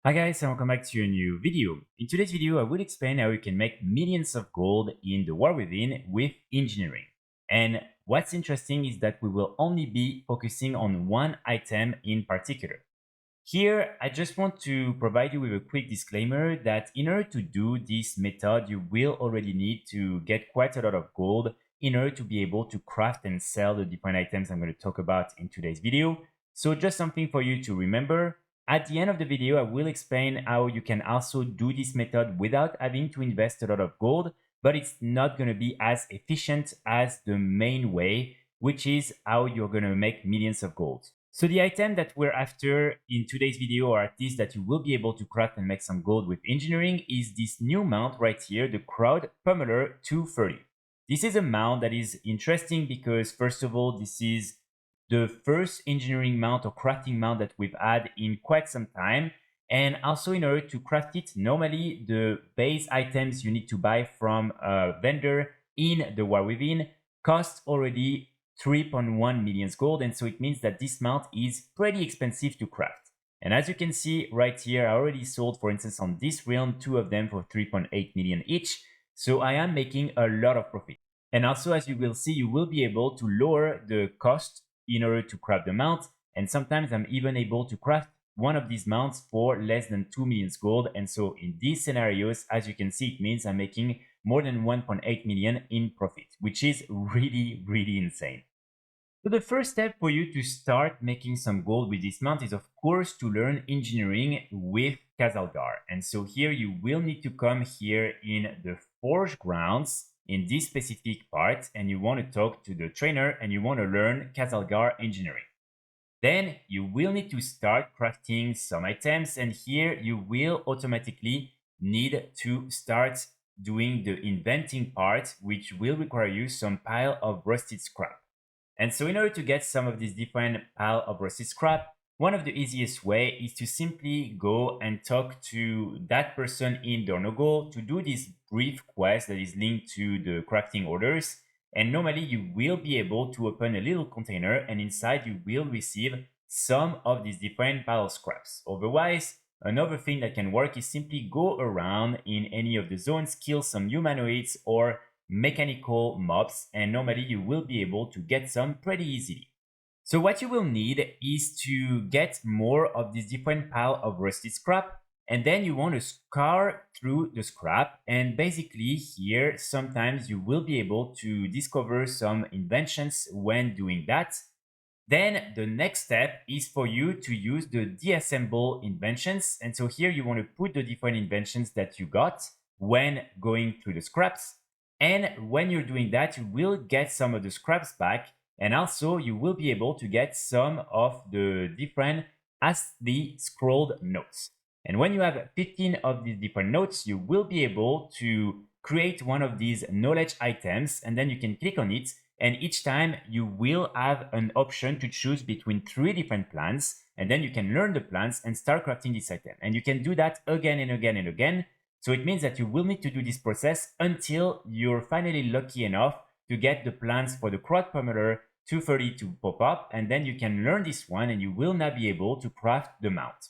Hi guys and welcome back to a new video. In today's video I will explain how you can make millions of gold in the war within with engineering. And what's interesting is that we will only be focusing on one item in particular. Here I just want to provide you with a quick disclaimer that in order to do this method you will already need to get quite a lot of gold in order to be able to craft and sell the different items I'm going to talk about in today's video. So just something for you to remember. At the end of the video, I will explain how you can also do this method without having to invest a lot of gold, but it's not going to be as efficient as the main way, which is how you're going to make millions of gold. So the item that we're after in today's video, or at least that you will be able to craft and make some gold with engineering, is this new mount right here, the Crowd Pummeler 230. This is a mount that is interesting because first of all, this is the first engineering mount or crafting mount that we've had in quite some time. And also in order to craft it, normally the base items you need to buy from a vendor in the war within cost already 3.1 million gold. And so it means that this mount is pretty expensive to craft. And as you can see right here, I already sold, for instance, on this realm, 2 of them for 3.8 million each. So I am making a lot of profit. And also, as you will see, you will be able to lower the cost in order to craft the mount, and sometimes I'm even able to craft one of these mounts for less than 2 million gold. And so in these scenarios, as you can see, it means I'm making more than 1.8 million in profit, which is really insane. So the first step for you to start making some gold with this mount is of course to learn engineering with Kazalgar. And so here you will need to come here in the Forge Grounds in this specific part, and you want to talk to the trainer and you want to learn Kazalgar engineering. Then you will need to start crafting some items, and here you will automatically need to start doing the inventing part, which will require you some pile of rusted scrap. And so in order to get some of these different pile of rusted scrap, one of the easiest way is to simply go and talk to that person in Dornogo to do this brief quest that is linked to the crafting orders. And normally you will be able to open a little container, and inside you will receive some of these different pile scraps. Otherwise, another thing that can work is simply go around in any of the zones, kill some humanoids or mechanical mobs, and normally you will be able to get some pretty easily. So what you will need is to get more of this different pile of rusted scrap, and then you want to scour through the scrap, and basically here sometimes you will be able to discover some inventions when doing that. Then the next step is for you to use the deassemble inventions, and so here you want to put the different inventions that you got when going through the scraps, and when you're doing that you will get some of the scraps back. And also you will be able to get some of the different the scrolled notes. And when you have 15 of these different notes, you will be able to create one of these knowledge items, and then you can click on it. And each time you will have an option to choose between 3 different plans, and then you can learn the plans and start crafting this item. And you can do that again and again and again. So it means that you will need to do this process until you're finally lucky enough to get the plans for the Crowd Pummeler 230 to pop up, and then you can learn this one and you will now be able to craft the mount.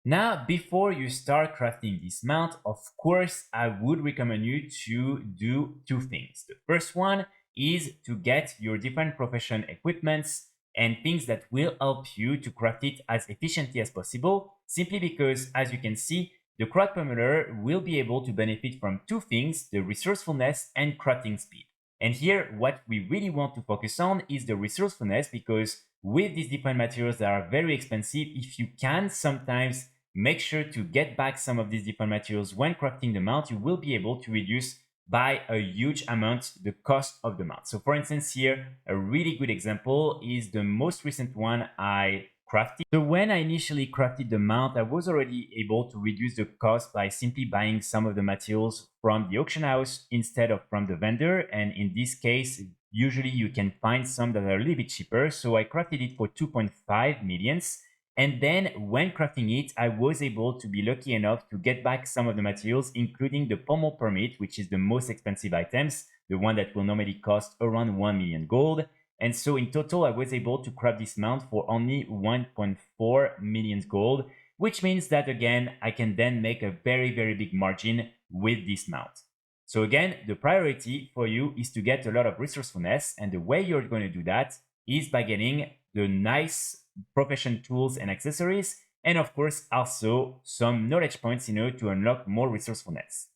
Now, before you start crafting this mount, of course, I would recommend you to do 2 things. The first one is to get your different profession equipments and things that will help you to craft it as efficiently as possible, simply because, as you can see, the Crowd Pummeler will be able to benefit from 2 things, the resourcefulness and crafting speed. And here, what we really want to focus on is the resourcefulness, because with these different materials that are very expensive, if you can sometimes make sure to get back some of these different materials when crafting the mount, you will be able to reduce by a huge amount the cost of the mount. So for instance here, a really good example is the most recent one I crafted. So when I initially crafted the mount, I was already able to reduce the cost by simply buying some of the materials from the auction house instead of from the vendor. And in this case, usually you can find some that are a little bit cheaper. So I crafted it for 2.5 millions. And then when crafting it, I was able to be lucky enough to get back some of the materials, including the pommel permit, which is the most expensive items, the one that will normally cost around 1 million gold. And so in total, I was able to craft this mount for only 1.4 million gold. which means that again, I can then make a very, very big margin with this mount. So again, the priority for you is to get a lot of resourcefulness. And the way you're going to do that is by getting the nice profession tools and accessories. And of course, also some knowledge points in order to unlock more resourcefulness.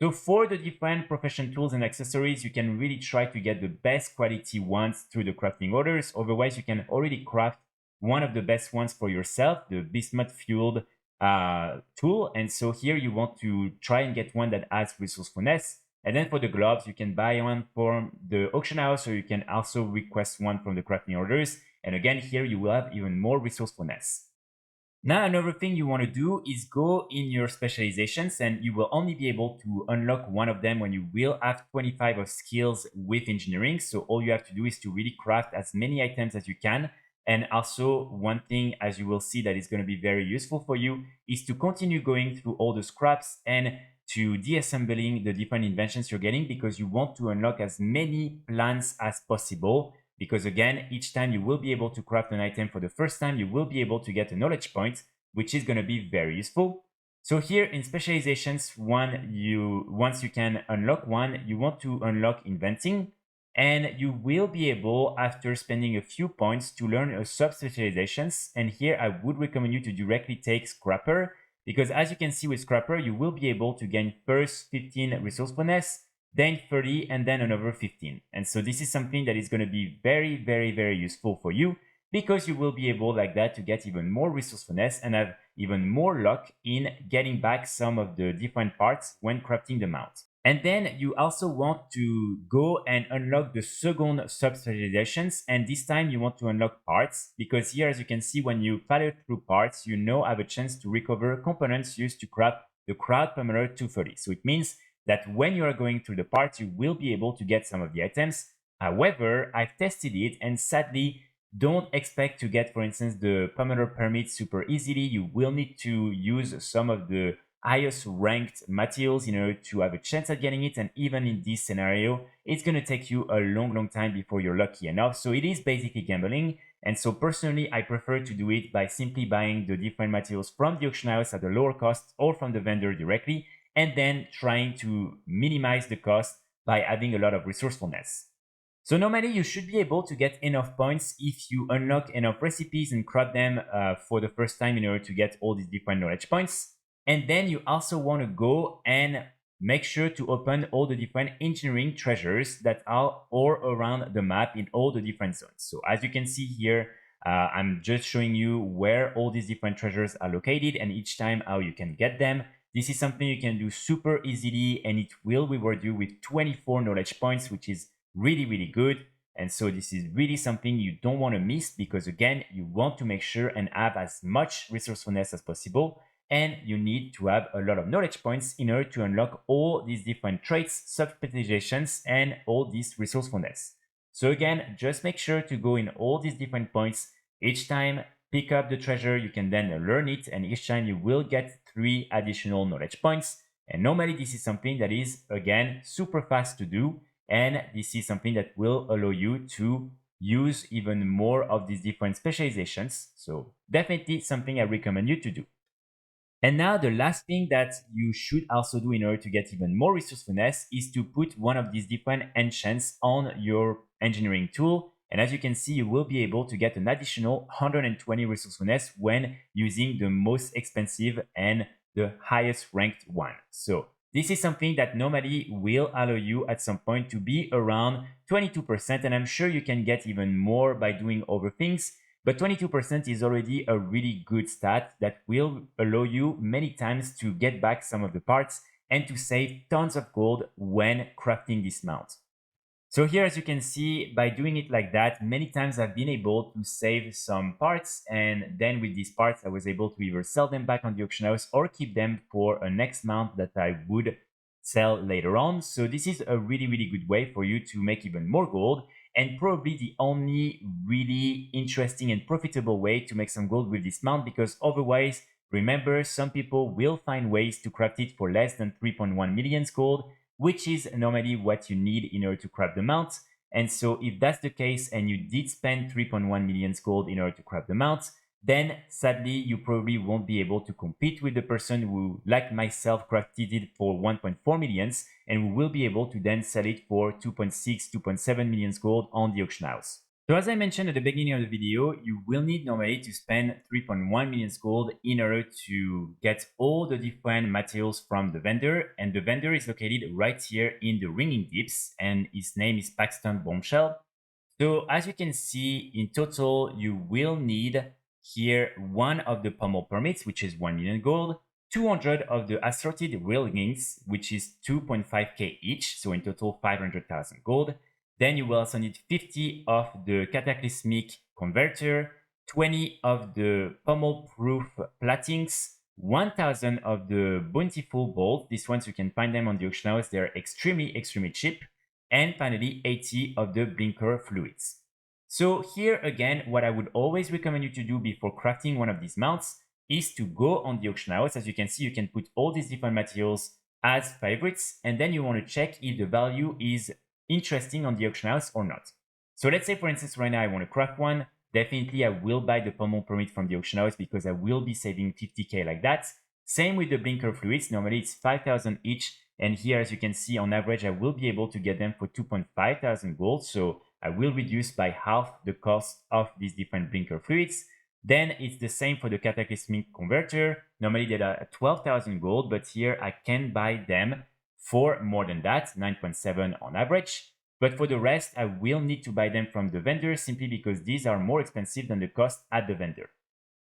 So for the different profession tools and accessories, you can really try to get the best quality ones through the crafting orders. Otherwise, you can already craft one of the best ones for yourself, the bismuth fueled tool. And so here you want to try and get one that has resourcefulness. And then for the gloves, you can buy one from the auction house, or you can also request one from the crafting orders. And again, here you will have even more resourcefulness. Now, another thing you want to do is go in your specializations, and you will only be able to unlock one of them when you will have 25 of skills with engineering. So all you have to do is to really craft as many items as you can. And also one thing, as you will see, that is going to be very useful for you is to continue going through all the scraps and to deassembling the different inventions you're getting, because you want to unlock as many plans as possible. Because again, each time you will be able to craft an item for the first time, you will be able to get a knowledge point, which is going to be very useful. So here in specializations, once you can unlock one, you want to unlock inventing, and you will be able, after spending a few points, to learn a sub-specializations. And here I would recommend you to directly take Scrapper, because as you can see with Scrapper, you will be able to gain first 15 resourcefulness, then 30, and then another 15. And so this is something that is going to be very, very, very useful for you, because you will be able like that to get even more resourcefulness and have even more luck in getting back some of the different parts when crafting the mount. And then you also want to go and unlock the second sub-specializations. And this time you want to unlock parts, because here, as you can see, when you follow through parts, you now have a chance to recover components used to craft the Crowd Pummeler 230. So it means that when you are going through the parts, you will be able to get some of the items. However, I've tested it, and sadly, don't expect to get, for instance, the Pummeler permit super easily. You will need to use some of the highest ranked materials in order to have a chance at getting it. And even in this scenario, it's going to take you a long time before you're lucky enough. So it is basically gambling. And so personally, I prefer to do it by simply buying the different materials from the auction house at a lower cost, or from the vendor directly, and then trying to minimize the cost by adding a lot of resourcefulness. So normally you should be able to get enough points if you unlock enough recipes and craft them for the first time in order to get all these different knowledge points. And then you also want to go and make sure to open all the different engineering treasures that are all around the map in all the different zones. So as you can see here, I'm just showing you where all these different treasures are located, and each time how you can get them. This is something you can do super easily, and it will reward you with 24 knowledge points, which is really, really good. And so this is really something you don't want to miss, because again, you want to make sure and have as much resourcefulness as possible. And you need to have a lot of knowledge points in order to unlock all these different traits, sub-specializations, and all this resourcefulness. So again, just make sure to go in all these different points. Each time, pick up the treasure, you can then learn it, and each time you will get 3 additional knowledge points. And normally this is something that is, again, super fast to do. And this is something that will allow you to use even more of these different specializations. So definitely something I recommend you to do. And now the last thing that you should also do in order to get even more resourcefulness is to put one of these different enchants on your engineering tool. And as you can see, you will be able to get an additional 120 resourcefulness when using the most expensive and the highest ranked one. So this is something that normally will allow you at some point to be around 22%. And I'm sure you can get even more by doing other things. But 22% is already a really good stat that will allow you many times to get back some of the parts and to save tons of gold when crafting this mount. So here, as you can see, by doing it like that, many times I've been able to save some parts, and then with these parts, I was able to either sell them back on the auction house or keep them for a next mount that I would sell later on. So this is a really, really good way for you to make even more gold, and probably the only really interesting and profitable way to make some gold with this mount, because otherwise, remember, some people will find ways to craft it for less than 3.1 million gold, which is normally what you need in order to craft the mount. And so if that's the case and you did spend 3.1 million gold in order to craft the mount, then sadly you probably won't be able to compete with the person who, like myself, crafted it for 1.4 millions, and we will be able to then sell it for 2.6, 2.7 millions gold on the auction house. So as I mentioned at the beginning of the video, you will need normally to spend 3.1 millions gold in order to get all the different materials from the vendor, and the vendor is located right here in the ringing dips, and his name is Paxton Bombshell. So as you can see, in total, you will need here one of the pummel permits, which is 1 million gold, 200 of the assorted railings, which is 2.5k each, so in total 500,000 gold. Then you will also need 50 of the cataclysmic converter, 20 of the pummel proof plattings, 1000 of the bountiful bolts. These ones you can find them on the auction house. They're extremely cheap. And finally 80 of the blinker fluids. So here again, what I would always recommend you to do before crafting one of these mounts is to go on the auction house. As you can see, you can put all these different materials as favorites, and then you want to check if the value is interesting on the auction house or not. So let's say, for instance, right now I want to craft one. Definitely I will buy the pummel permit from the auction house because I will be saving 50k like that. Same with the blinker fluids. Normally it's 5,000 each. And here, as you can see, on average, I will be able to get them for 2.5 thousand gold. So I will reduce by half the cost of these different blinker fluids. Then it's the same for the cataclysmic converter. Normally they are at 12,000 gold, but here I can buy them for more than that, 9.7 on average. But for the rest, I will need to buy them from the vendor simply because these are more expensive than the cost at the vendor.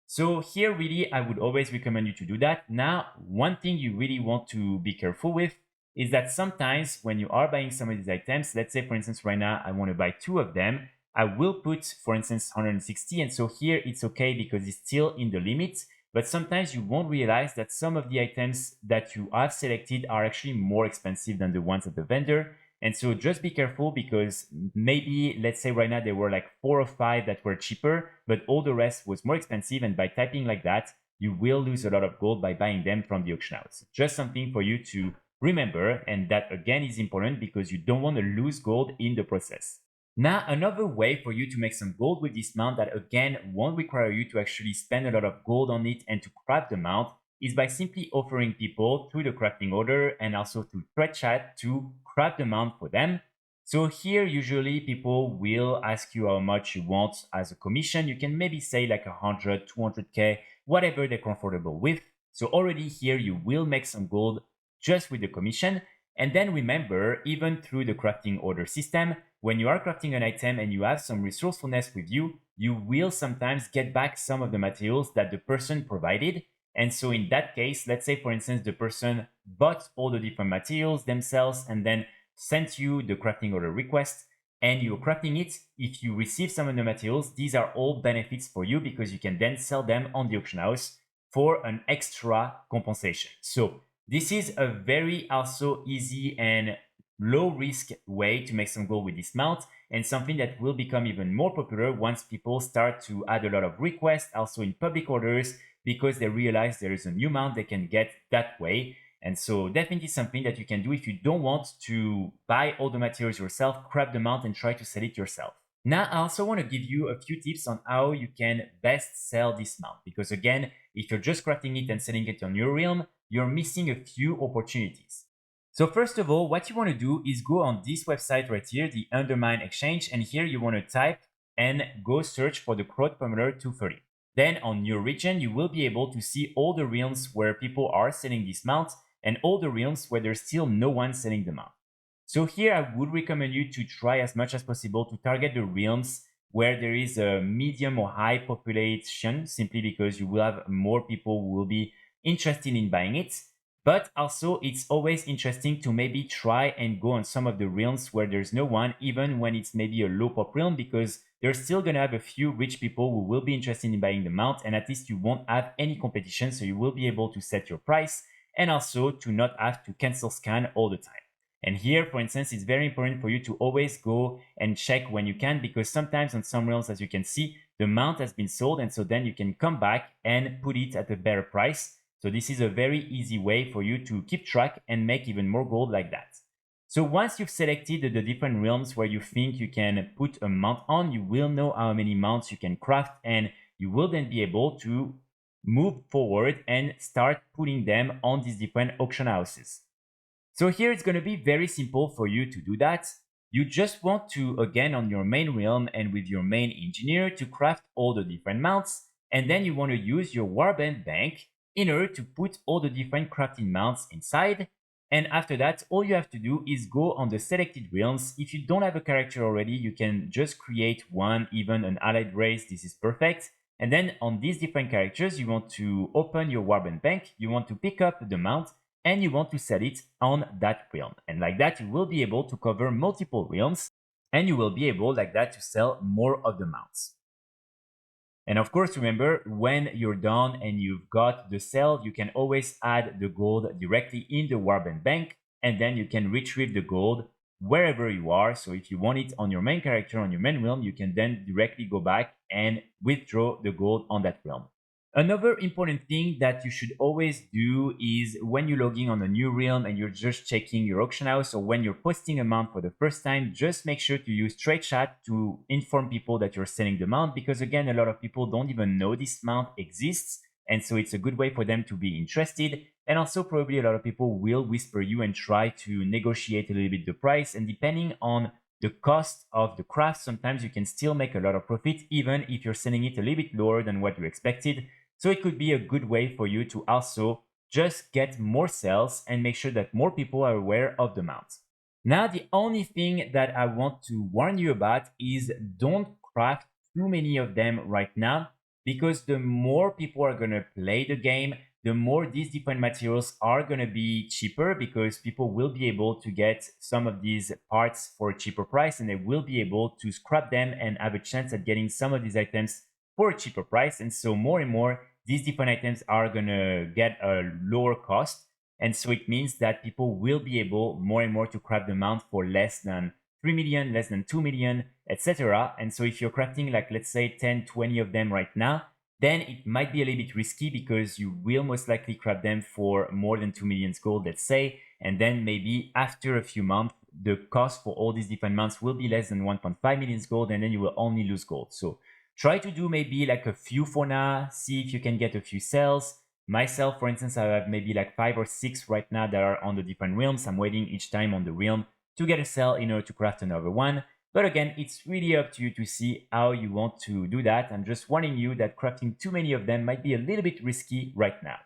So here really, I would always recommend you to do that. Now, one thing you really want to be careful with is that sometimes when you are buying some of these items, let's say for instance, right now, I want to buy 2 of them. I will put, for instance, 160. And so here it's okay because it's still in the limit. But sometimes you won't realize that some of the items that you have selected are actually more expensive than the ones at the vendor. And so just be careful because maybe, let's say right now there were like 4 or 5 that were cheaper, but all the rest was more expensive. And by typing like that, you will lose a lot of gold by buying them from the auction house. Just something for you to remember, and that again is important because you don't want to lose gold in the process. Now, another way for you to make some gold with this mount that again won't require you to actually spend a lot of gold on it and to craft the mount is by simply offering people through the crafting order and also through thread chat to craft the mount for them. So here, usually people will ask you how much you want as a commission. You can maybe say like 100, 200k, whatever they're comfortable with. So already here, you will make some gold just with the commission. And then remember, even through the crafting order system, when you are crafting an item and you have some resourcefulness with you, you will sometimes get back some of the materials that the person provided. And so in that case, let's say, for instance, the person bought all the different materials themselves and then sent you the crafting order request and you're crafting it. If you receive some of the materials, these are all benefits for you because you can then sell them on the auction house for an extra compensation. So this is a very also easy and low risk way to make some gold with this mount, and something that will become even more popular once people start to add a lot of requests also in public orders because they realize there is a new mount they can get that way. And so definitely something that you can do if you don't want to buy all the materials yourself, craft the mount and try to sell it yourself. Now, I also want to give you a few tips on how you can best sell this mount, because again, if you're just crafting it and selling it on your realm, you're missing a few opportunities. So first of all, what you want to do is go on this website right here, the Undermine Exchange, and here you want to type and go search for the Crowd Pummeler 230. Then on your region, you will be able to see all the realms where people are selling this mount and all the realms where there's still no one selling the mount. So here I would recommend you to try as much as possible to target the realms where there is a medium or high population, simply because you will have more people who will be interested in buying it. But also it's always interesting to maybe try and go on some of the realms where there's no one, even when it's maybe a low pop realm, because there's still gonna have a few rich people who will be interested in buying the mount, and at least you won't have any competition, so you will be able to set your price and also to not have to cancel scan all the time. And here, for instance, it's very important for you to always go and check when you can, because sometimes on some realms, as you can see, the mount has been sold, and so then you can come back and put it at a better price. So this is a very easy way for you to keep track and make even more gold like that. So once you've selected the different realms where you think you can put a mount on, you will know how many mounts you can craft, and you will then be able to move forward and start putting them on these different auction houses. So here it's going to be very simple for you to do that. You just want to, again, on your main realm and with your main engineer, to craft all the different mounts. And then you want to use your warband bank in order to put all the different crafting mounts inside. And after that, all you have to do is go on the selected realms. If you don't have a character already, you can just create one, even an allied race. This is perfect. And then on these different characters, you want to open your warband bank. You want to pick up the mount and you want to set it on that realm. And like that, you will be able to cover multiple realms and you will be able like that to sell more of the mounts. And of course, remember, when you're done and you've got the sell, you can always add the gold directly in the warband bank, and then you can retrieve the gold wherever you are. So if you want it on your main character, on your main realm, you can then directly go back and withdraw the gold on that realm. Another important thing that you should always do is when you're logging on a new realm and you're just checking your auction house, or when you're posting a mount for the first time, just make sure to use trade chat to inform people that you're selling the mount, because again, a lot of people don't even know this mount exists. And so it's a good way for them to be interested. And also probably a lot of people will whisper you and try to negotiate a little bit the price. And depending on the cost of the craft, sometimes you can still make a lot of profit, even if you're selling it a little bit lower than what you expected. So it could be a good way for you to also just get more sales and make sure that more people are aware of the mount. Now, the only thing that I want to warn you about is don't craft too many of them right now, because the more people are going to play the game, the more these different materials are going to be cheaper, because people will be able to get some of these parts for a cheaper price and they will be able to scrap them and have a chance at getting some of these items for a cheaper price. And so more and more, these different items are going to get a lower cost. And so it means that people will be able more and more to craft the mount for less than 3 million, less than 2 million, etc. And so if you're crafting like, let's say 10, 20 of them right now, then it might be a little bit risky, because you will most likely craft them for more than 2 million gold, let's say. And then maybe after a few months, the cost for all these different mounts will be less than 1.5 million gold, and then you will only lose gold. So try to do maybe like a few for now, see if you can get a few sales. Myself, for instance, I have maybe like 5 or 6 right now that are on the different realms. I'm waiting each time on the realm to get a sell in order to craft another one. But again, it's really up to you to see how you want to do that. I'm just warning you that crafting too many of them might be a little bit risky right now.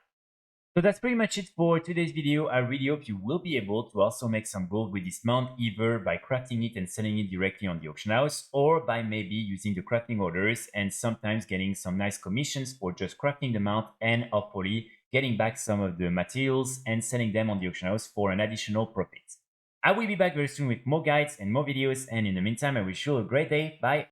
So that's pretty much it for today's video. I really hope you will be able to also make some gold with this mount, either by crafting it and selling it directly on the auction house, or by maybe using the crafting orders and sometimes getting some nice commissions for just crafting the mount, and hopefully getting back some of the materials and selling them on the auction house for an additional profit. I will be back very soon with more guides and more videos, and in the meantime, I wish you a great day. Bye!